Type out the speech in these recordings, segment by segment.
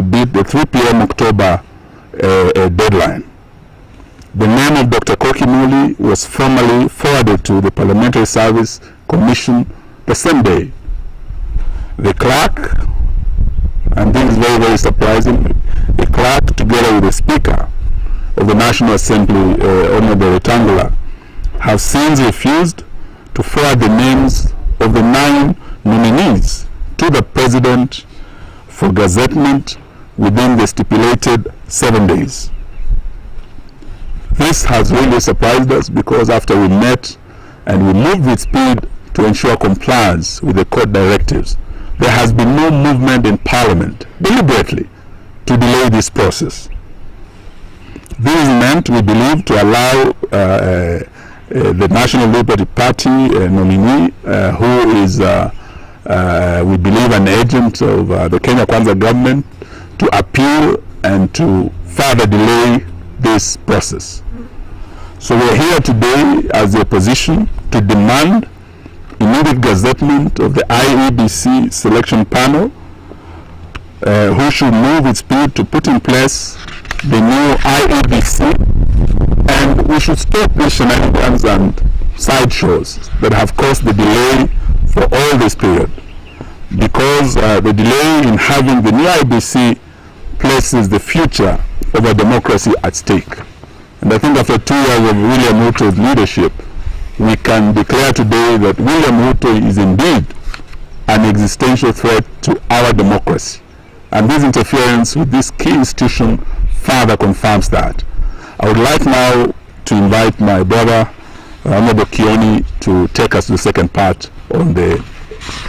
to beat the 3 p.m. October deadline. The name of Dr. Koki Muli was formally forwarded to the Parliamentary Service Commission the same day. The clerk, and this is very, very surprising, the clerk together with the Speaker of the National Assembly, Honorable Wetangula, have since refused to forward the names of the 9 nominees to the President for gazettement within the stipulated 7 days. This has really surprised us because after we met and we moved with speed to ensure compliance with the court directives, there has been no movement in Parliament deliberately to delay this process. This is meant, we believe, to allow the National Liberty Party nominee, who is, we believe, an agent of the Kenya Kwanza government, to appeal and to further delay this process. So we're here today as the opposition to demand immediate gazettement of the IEBC selection panel, who should move with speed to put in place the new IEBC, and we should stop the shenanigans and sideshows that have caused the delay for all this period, because the delay in having the new IEBC places the future of our democracy at stake. And I think after 2 years of William Ruto's leadership, we can declare today that William Ruto is indeed an existential threat to our democracy. And this interference with this key institution further confirms that. I would like now to invite my brother, Honorable Kioni, to take us to the second part on the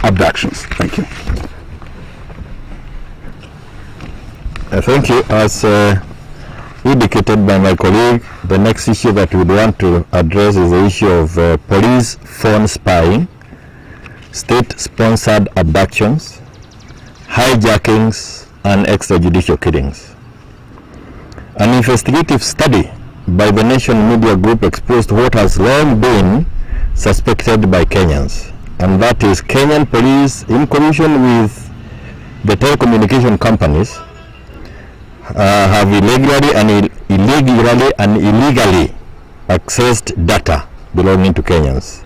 abductions. Thank you. Thank you. As indicated by my colleague, the next issue that we would want to address is the issue of police phone spying, state-sponsored abductions, hijackings, and extrajudicial killings. An investigative study by the Nation Media Group exposed what has long been suspected by Kenyans, and that is Kenyan police, in collusion with the telecommunication companies, have illegally and illegally accessed data belonging to Kenyans.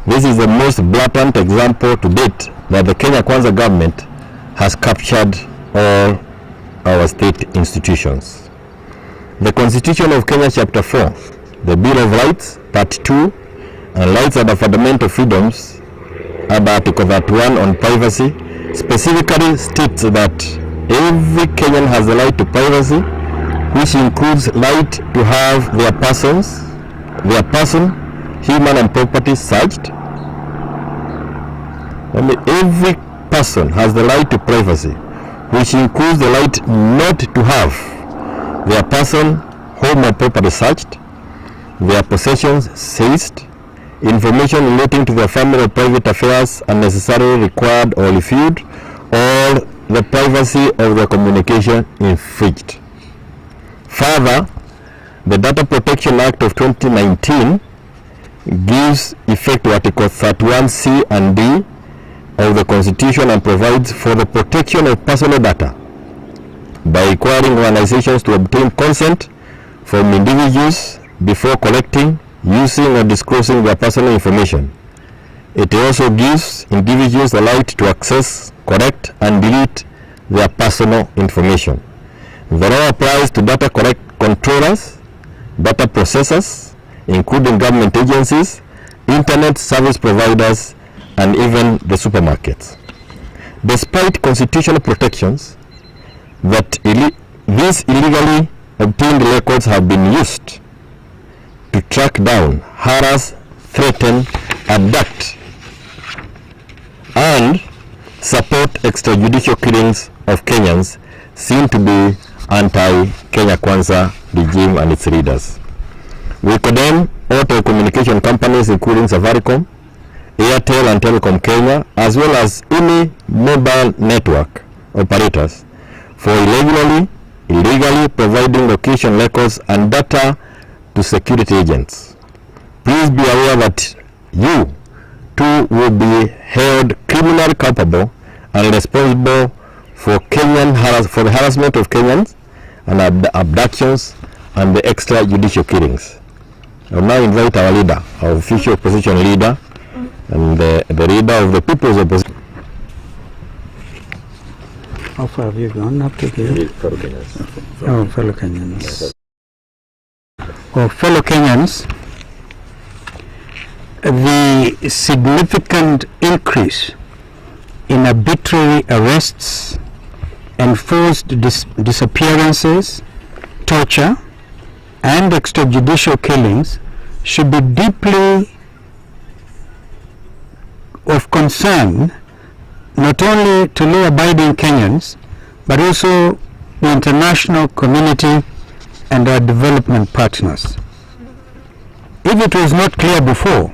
This is the most blatant example to date that the Kenya Kwanza government has captured all our state institutions. The Constitution of Kenya Chapter 4, the Bill of Rights, Part 2, and Rights and Fundamental Freedoms, and Article 31 on privacy, specifically states that every Kenyan has the right to privacy, which includes right to have their person, human and property searched. Every person has the right to privacy, which includes the right not to have their person, home or property searched, their possessions seized, information relating to their family or private affairs unnecessarily required or refused, or the privacy of the communication infringed. Further, the Data Protection Act of 2019 gives effect to Article 31C and D of the Constitution and provides for the protection of personal data by requiring organizations to obtain consent from individuals before collecting, using, or disclosing their personal information. It also gives individuals the right to access, correct, and delete their personal information. The law applies to data controllers, data processors, including government agencies, internet service providers, and even the supermarkets. Despite constitutional protections, that these illegally obtained records have been used to track down, harass, threaten, abduct, and support extrajudicial killings of Kenyans seen to be anti-Kenya Kwanza regime and its leaders. We condemn all telecommunication companies, including Safaricom, Airtel, and Telecom Kenya, as well as any mobile network operators, for illegally providing location records and data to security agents. Please be aware that you too will be held criminally culpable and responsible for for the harassment of Kenyans and abductions and the extrajudicial killings. I will now invite our leader, our official opposition leader, and the leader of the People's Opposition. How far have you gone up to here? Fellow Kenyans. Oh, fellow Kenyans. Oh, fellow Kenyans, the significant increase in arbitrary arrests, enforced disappearances, torture, and extrajudicial killings should be deeply of concern not only to law-abiding Kenyans, but also the international community and our development partners. If it was not clear before,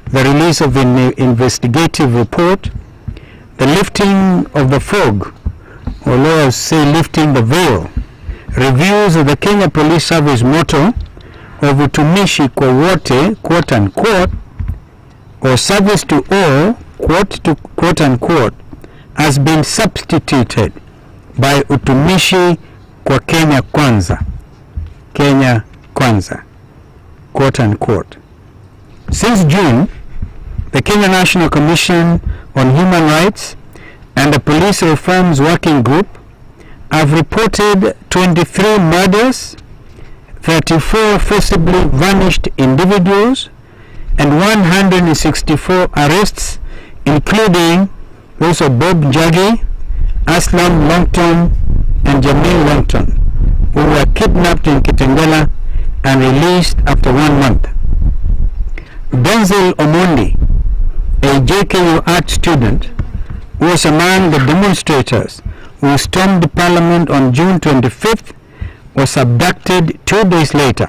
the release of an investigative report, the lifting of the fog, or lawyers say lifting the veil, reviews of the Kenya Police Service motto of utumishi kwa wote, quote unquote, or service to all, quote unquote, has been substituted by utumishi kwa Kenya Kwanza, Kenya Kwanza, quote unquote. Since June, the Kenya National Commission on Human Rights and the Police Reforms Working Group have reported 23 murders, 34 forcibly vanished individuals, and 164 arrests, including those of Bob Njagi, Aslam Longton, and Jamil Longton, who were kidnapped in Kitengela and released after 1 month. Denzel Omondi, a JKU art student, who was among the demonstrators who stormed the parliament on June 25th, was abducted 2 days later.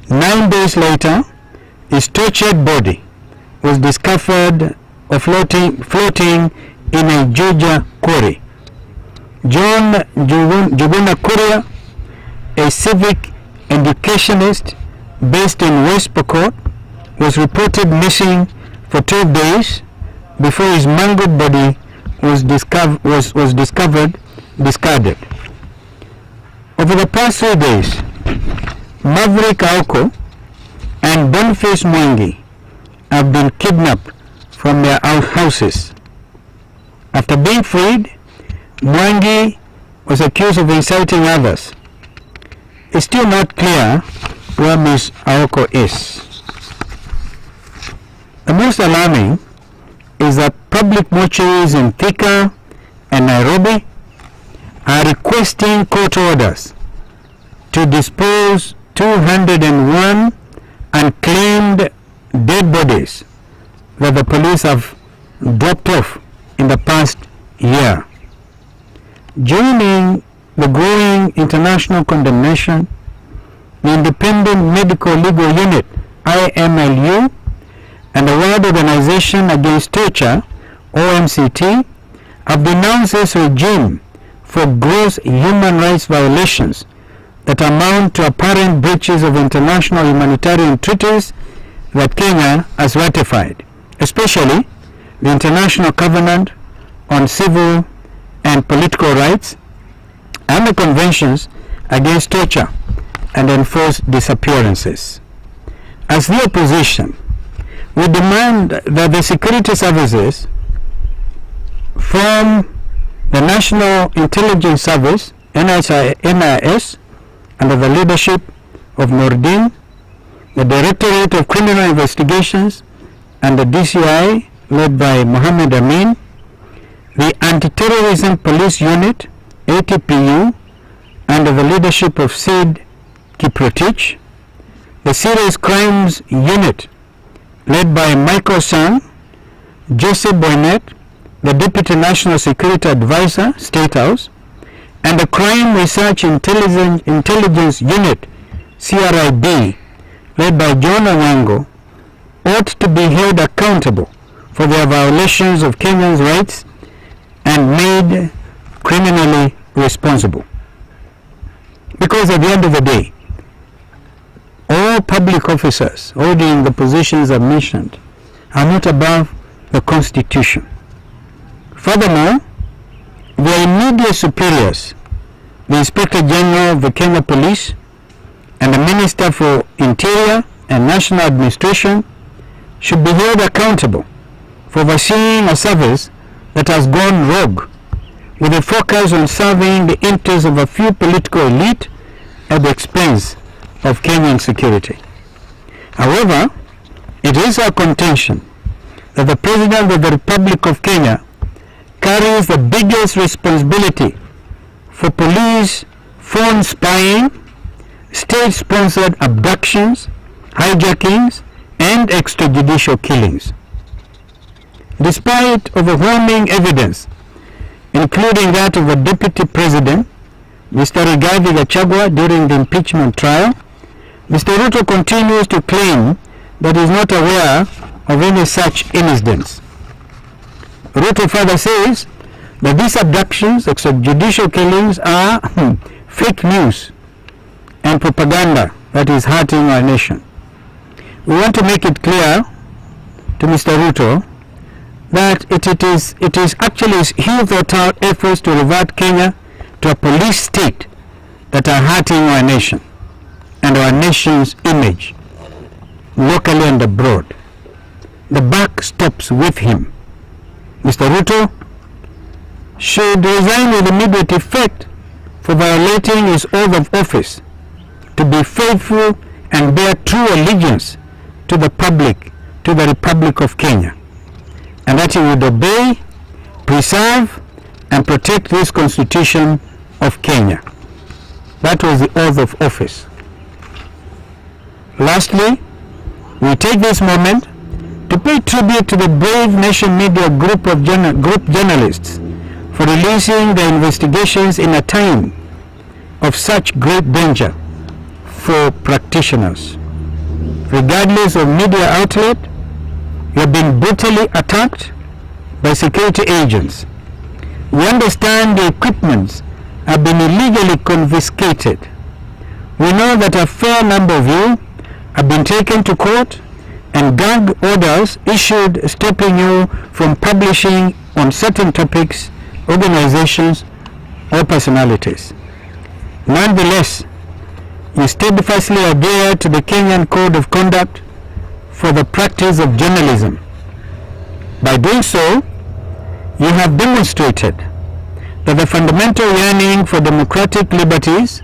9 days later, his tortured body was discovered floating in a Georgia quarry. John Njuguna Kuria, a civic educationist based in West Pokot, was reported missing for 12 days before his mangled body was discovered discarded. Over the past 3 days, Maverick Aoko and Boniface Mwangi have been kidnapped from their houses. After being freed, Mwangi was accused of inciting others. It's still not clear where Ms. Aoko is. The most alarming is that public mortuaries in Thika and Nairobi are requesting court orders to dispose 201 unclaimed dead bodies that the police have dropped off in the past year. Joining the growing international condemnation, the Independent Medical Legal Unit, IMLU, and the World Organization Against Torture, OMCT, have denounced this regime for gross human rights violations that amount to apparent breaches of international humanitarian treaties that Kenya has ratified, especially the International Covenant on Civil and Political Rights and the Conventions Against Torture and Enforced Disappearances. As the opposition, we demand that the security services from the National Intelligence Service, NIS, under the leadership of Nordin, the Directorate of Criminal Investigations, and the DCI, led by Mohammed Amin, the Anti-Terrorism Police Unit, ATPU, under the leadership of Sid Kiprotich, the Serious Crimes Unit, led by Michael Sang, Joseph Boynet, the Deputy National Security Advisor, State House, and the Crime Research Intelligence Unit, CRIB, led by John Awango, ought to be held accountable for their violations of Kenyans' rights and made criminally responsible. Because at the end of the day, all public officers holding the positions I've mentioned are not above the Constitution. Furthermore, their immediate superiors, the Inspector General of the Kenya Police and the Minister for Interior and National Administration, should be held accountable for overseeing a service that has gone rogue, with a focus on serving the interests of a few political elite at the expense of Kenyan security. However, it is our contention that the President of the Republic of Kenya carries the biggest responsibility for police phone spying, state-sponsored abductions, hijackings, and extrajudicial killings. Despite overwhelming evidence, including that of the Deputy President, Mr. Rigathi Gachagua, during the impeachment trial, Mr. Ruto continues to claim that he is not aware of any such incidents. Ruto further says that these abductions, extrajudicial killings, are fake news and propaganda that is hurting our nation. We want to make it clear to Mr. Ruto that it is actually his thought out efforts to revert Kenya to a police state that are hurting our nation and our nation's image, locally and abroad. The buck stops with him. Mr. Ruto should resign with immediate effect for violating his oath of office to be faithful and bear true allegiance to the public, to the Republic of Kenya, and that he would obey, preserve, and protect this Constitution of Kenya. That was the oath of office. Lastly, we take this moment to pay tribute to the brave Nation Media group journalists for releasing their investigations in a time of such great danger for practitioners. Regardless of media outlet, you have been brutally attacked by security agents. We understand the equipments have been illegally confiscated. We know that a fair number of you have been taken to court and gag orders issued stopping you from publishing on certain topics, organizations, or personalities. Nonetheless, you steadfastly adhere to the Kenyan Code of Conduct for the practice of journalism. By doing so, you have demonstrated that the fundamental yearning for democratic liberties,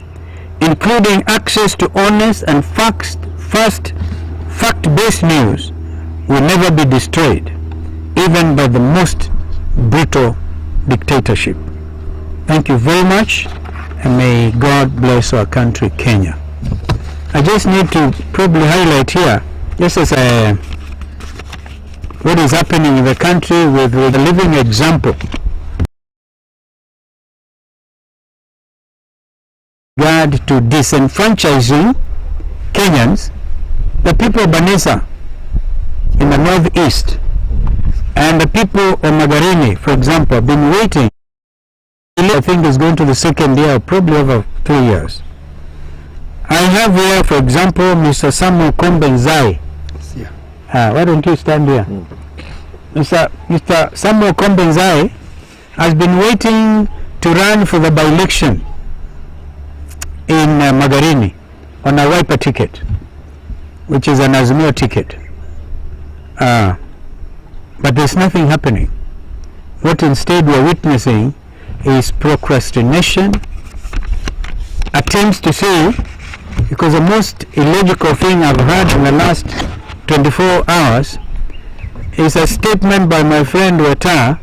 including access to honest and fact-based news, will never be destroyed, even by the most brutal dictatorship. Thank you very much, and may God bless our country, Kenya. I just need to probably highlight here, just as what is happening in the country with a living example. Regard to disenfranchising Kenyans, the people of Banisa in the northeast and the people of Magarini, for example, have been waiting. I think it's going to the second year, probably over 3 years. I have here, for example, Mr. Samuel Kombenzai. Why don't you stand here? Mr. Samuel Kombenzai has been waiting to run for the by-election in Magarini on a Wiper ticket, which is an Azimio ticket. But there's nothing happening. What instead we're witnessing is procrastination, attempts to say, because the most illogical thing I've heard in the last 24 hours is a statement by my friend Weta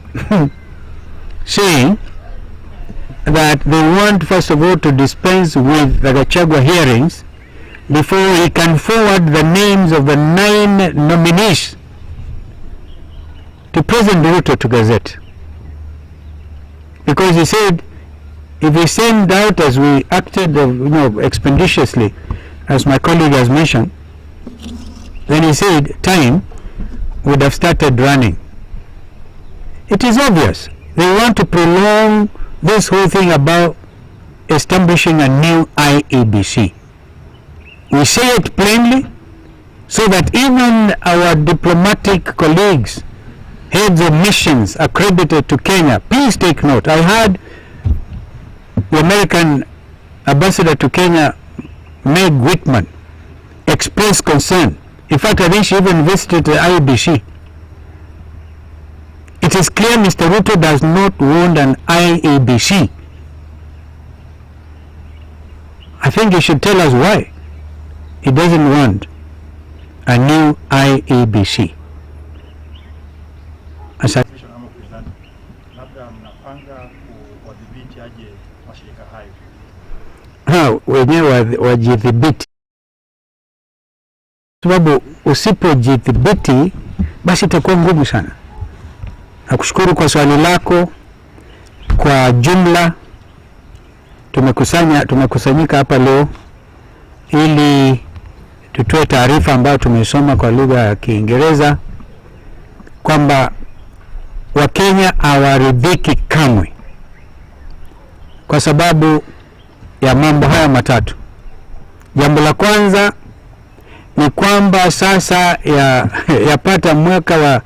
saying that they want first of all to dispense with the Gachagua hearings before he can forward the names of the 9 nominees to President Ruto to Gazette. Because he said if we send out, as we acted expeditiously, as my colleague has mentioned, then he said time would have started running. It is obvious they want to prolong this whole thing about establishing a new IEBC. We say it plainly so that even our diplomatic colleagues heads of missions accredited to Kenya, please take note. I heard the American ambassador to Kenya, Meg Whitman, express concern. In fact, I think she even visited the IEBC. It is clear Mr. Ruto does not want an IEBC. I think he should tell us why he doesn't want a new IEBC. Wenyewe wajidhibiti, sababu usipojidhibiti basi itakuwa ngumu sana. Nakushukuru kwa swali lako. Kwa jumla tumekusanyika hapa leo ili tutoe taarifa ambayo tumesoma kwa lugha ya Kiingereza kwamba Wakenya hawaridhiki kamwe kwa sababu ya mambo haya matatu. Jambo la kwanza ni kwamba sasa yapata mwaka wa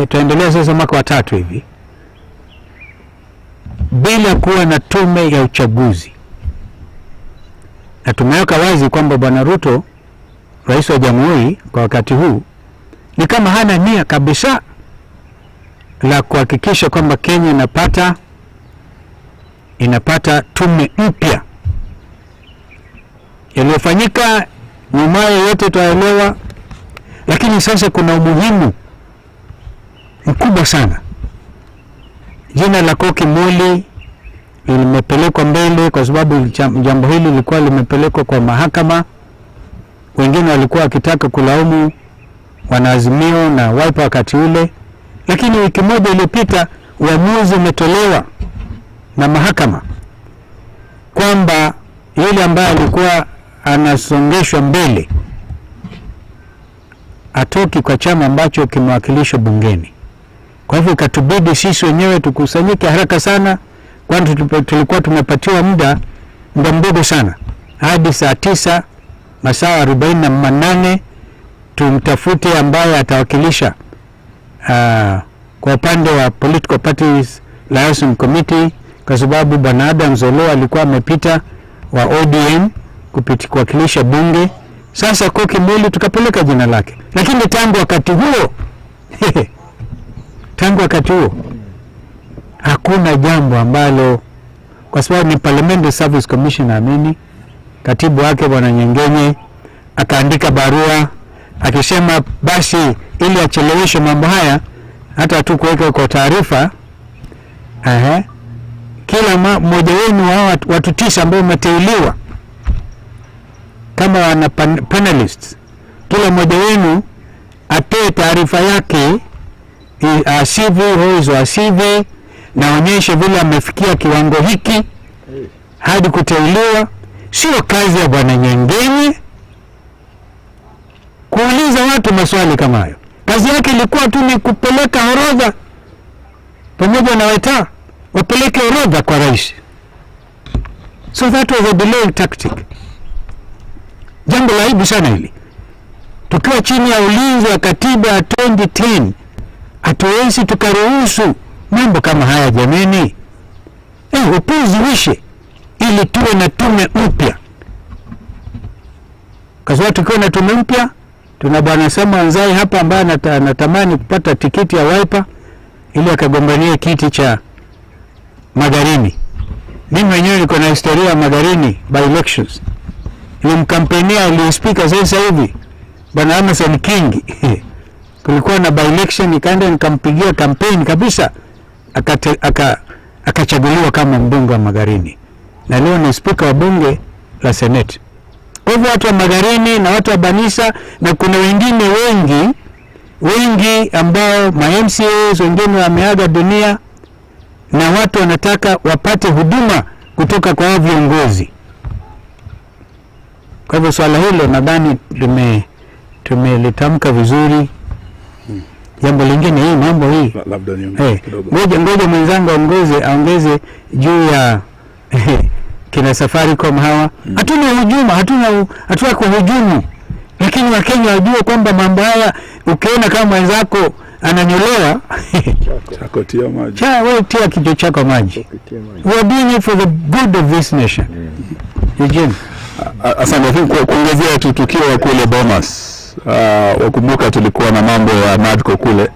tuendelea sasa mwaka wa 3 hivi bila kuwa na tume ya uchaguzi, na tumeweka wazi kwamba Bwana Ruto, rais wa jamhuri kwa wakati huu, ni kama hana nia kabisa la kuhakikisha kwamba Kenya inapata tume mpya. Yaliyofanyika nyuma yote tuelewa, lakini sasa kuna umuhimu mkubwa sana. Jina la Koki Moli limepelekwa mbele kwa sababu jambo hili lilikuwa limepelekwa kwa mahakama. Wengine walikuwa wakitaka kulaumu wanaazimio na Wiper wakati ule, lakini wiki moja iliyopita uamuzi umetolewa na mahakama kwamba yule ambaye alikuwa anasongeshwa mbele atoki kwa chama ambacho kimewakilishwa bungeni. Kwa hivyo ikatubidi sisi wenyewe tukusanyike haraka sana, kwani tulikuwa tumepatiwa muda mdogo sana hadi saa 9 masaa 48 tumtafute ambaye atawakilisha kwa upande wa Political Parties Liaison Committee, kwa sababu Bwana Adams Oloo alikuwa amepita wa ODM kuwakilisha bunge. Sasa Koki Moli tukapeleka jina lake, lakini tangu wakati huo hakuna jambo ambalo, kwa sababu ni Parliamentary Service Commission, naamini katibu wake Bwana Nyengenye akaandika barua akisema basi ili acheleweshe mambo haya, hata tu kuweka kwa taarifa kila mmoja wenu hao watu 9 ambao umeteuliwa kama wana panelists, kila mmoja wenu atoe taarifa yake asivi na onyeshe vile amefikia kiwango hiki hadi kuteuliwa. Sio kazi ya Bwana Nyengenye kuuliza watu maswali kama hayo. Kazi yake ilikuwa tu ni kupeleka orodha pamoja na Waita wapeleke orodha kwa rais. So that was a delay tactic. Jambo la aibu sana hili. Tukiwa chini ya ulinzi wa katiba ya 2010, hatuwezi tukaruhusu mambo kama haya jameni. Upuzi wishe ili tuwe na tume mpya. Kwa sababu tukiwa na tume mpya, tuna Bwana Samuel Nzai hapa ambaye anatamani kupata tikiti ya Wiper ili akagombania kiti cha Magarini. Mimi mwenyewe niko na historia ya Magarini by elections. Nilimkampenia aliyeспika sasa hivi Bwana Amason King. Kulikuwa na by election, nikaenda nikampigia campaign kabisa, akachaguliwa kama mbunge wa Magarini, na leo ni speaker wa bunge la Senate. Kwa hivyo watu wa Magarini na watu wa Banisa na kuna wengine wengi ambao MCAs wengine wameaga dunia, na watu wanataka wapate huduma kutoka kwa viongozi. Kwa hivyo swala hilo nadhani tumelitamka vizuri. Jambo lingine hii mambo hii labda ngoja mwenzangu aongeze juu ya kina Safaricom hawa. Hatuna kuhujumu, lakini Wakenya wajue kwamba mambo haya, ukiona kama mwenzako ananyolewa Chako tia maji. wewe tia kichwa chako maji. We are doing it for the good of this nation. Eugene. Asante. Kuongezea tu tukio kule Bomas. Wakumbuka tulikuwa na mambo ya NADCO kule,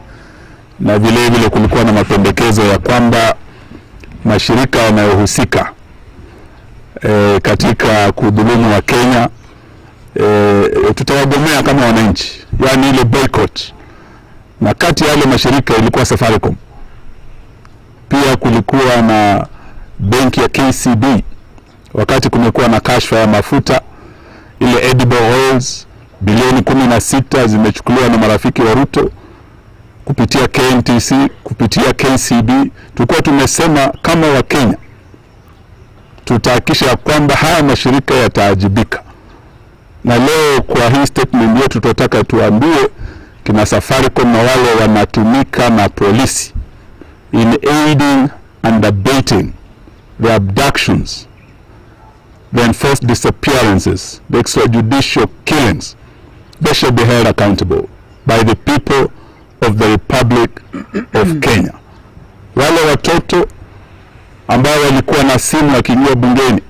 na vile vile kulikuwa na mapendekezo ya kwamba mashirika yanayohusika katika kudhulumu wa Kenya tutawagomea kama wananchi, yani ile boycott. Na kati ya yale mashirika ilikuwa Safaricom, pia kulikuwa na benki ya KCB, wakati kumekuwa na kashfa ya mafuta ile edible oils, bilioni 16 zimechukuliwa na marafiki wa Ruto kupitia KNTC, kupitia KCB. Tulikuwa tumesema kama wa Kenya tutahakikisha kwamba haya mashirika yataajibika, na leo kwa hii statement yetu tunataka tuambie kina Safaricom na wale wanatumika na polisi in aiding and abetting the abductions, the enforced disappearances, the extrajudicial killings, they should be held accountable by the people of the Republic of Kenya. Wale watoto ambao walikuwa na simu wakiingia bungeni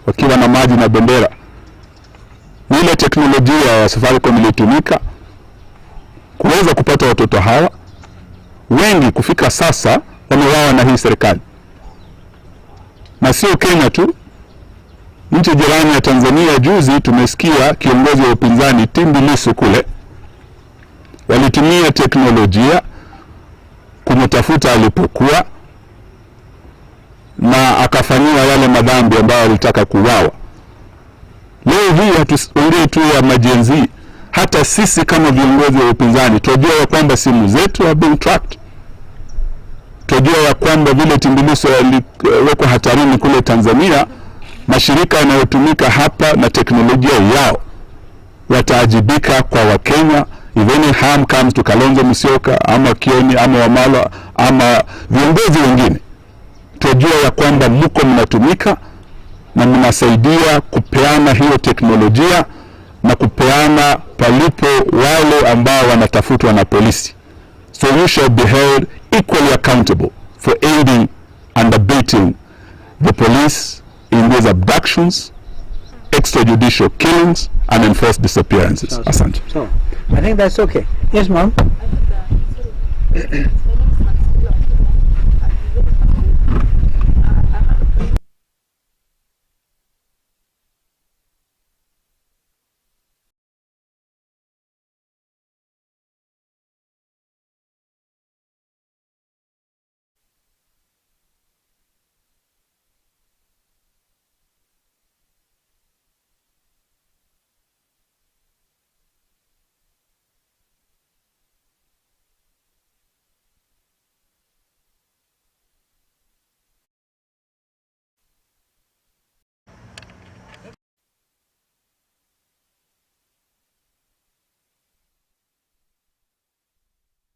wakiwa na maji na bendera, ile teknolojia ya Safaricom ilitumika kuweza kupata watoto hawa wengi. Kufika sasa wameuawa na hii serikali, na sio Kenya tu, nchi jirani ya Tanzania. Juzi tumesikia kiongozi wa upinzani Tundu Lissu kule walitumia teknolojia kumtafuta alipokuwa, na akafanyiwa yale madhambi ambayo alitaka kuuawa. Leo hii hatuongee tu ya majenzi, hata sisi kama viongozi wa upinzani tunajua ya kwamba simu zetu are being tracked. Tunajua ya kwamba vile Tundu Lissu aliwekwa hatarini kule Tanzania, mashirika yanayotumika hapa na teknolojia yao wataajibika kwa Wakenya. If any harm comes to Kalonzo Musyoka ama Kioni ama Wamalwa ama viongozi wengine, tunajua ya kwamba mko mnatumika na mnasaidia kupeana hiyo teknolojia na kupeana palipo wale ambao wanatafutwa na polisi. So you shall be held equally accountable for aiding and abetting the police in these abductions, extrajudicial killings and enforced disappearances. Asante. So, I think that's okay. Yes, ma'am.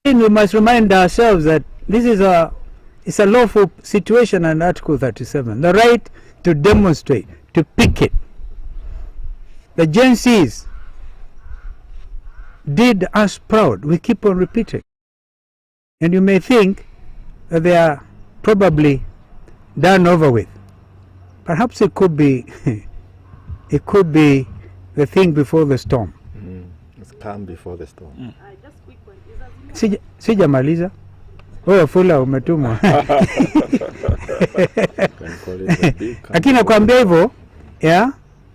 We must remind ourselves that this is it's a lawful situation under Article 37, the right to demonstrate, to picket. The Gen Zs did us proud. We keep on repeating. And you may think that they are probably done over with. Perhaps it could be it could be the thing before the storm. It's calm before the storm. Sijamaliza. Wewe Fula umetumwa. Lakini nakwambia hivyo, yeah,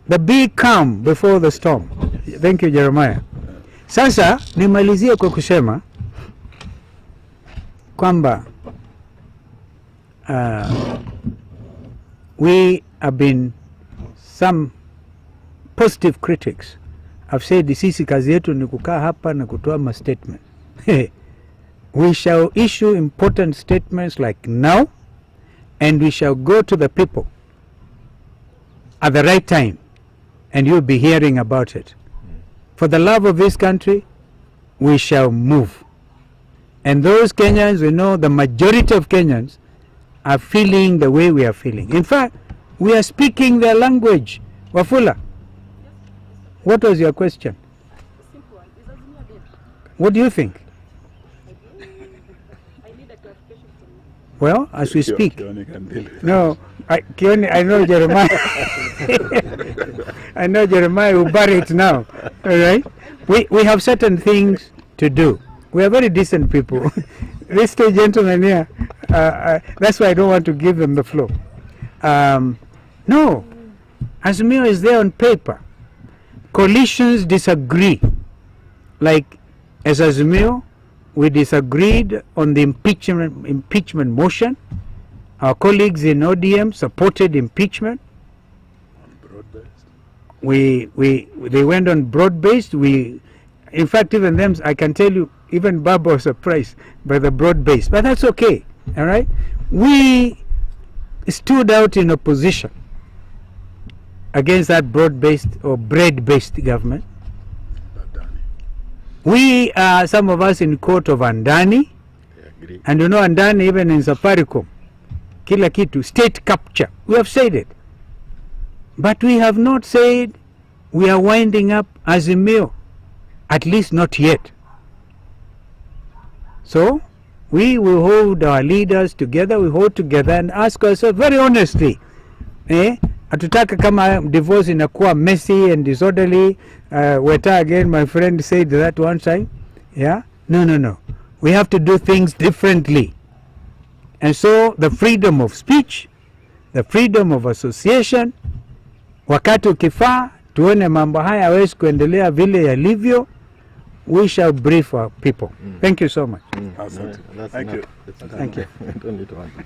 the big calm before the storm. Thank you, Jeremiah. Sasa nimalizie kwa kusema kwamba we have been some positive critics have said sisi kazi yetu ni kukaa hapa na kutoa ma statement. We shall issue important statements like now, and we shall go to the people at the right time, and you'll be hearing about it. For the love of this country, we shall move. And those Kenyans, we know the majority of Kenyans are feeling the way we are feeling. In fact, we are speaking their language. Wafula, what was your question? What do you think? Well, as we speak. Kioni can deal with No, Kioni, I know Jeremiah. I know Jeremiah will bury it now. All right? We have certain things to do. We are very decent people. This two gentlemen here, that's why I don't want to give them the floor. No, Azimio is there on paper. Coalitions disagree. Like, as Azimio, we disagreed on the impeachment motion. Our colleagues in ODM supported impeachment. broad-based. They went on broad-based. In fact, even them, I can tell you, even Baba was surprised by the broad-based. But that's okay, all right? We stood out in opposition against that broad-based or bread-based government. We are, some of us, in court of Andani. And you know Andani, even in Safaricom, kila kitu, state capture. We have said it. But we have not said we are winding up Azimio. At least not yet. So, we will hold our leaders together, we hold together and ask ourselves very honestly, hatutaka kama divorce inakuwa messy and disorderly. Weta again, my friend said that one time. Yeah? No. We have to do things differently. And so, the freedom of speech, the freedom of association, wakati ukifaa, tuone mambo haya hawezi kuendelea vile yalivyo, we shall brief our people. Thank you so much. Thank you. Thank you. I don't need to answer.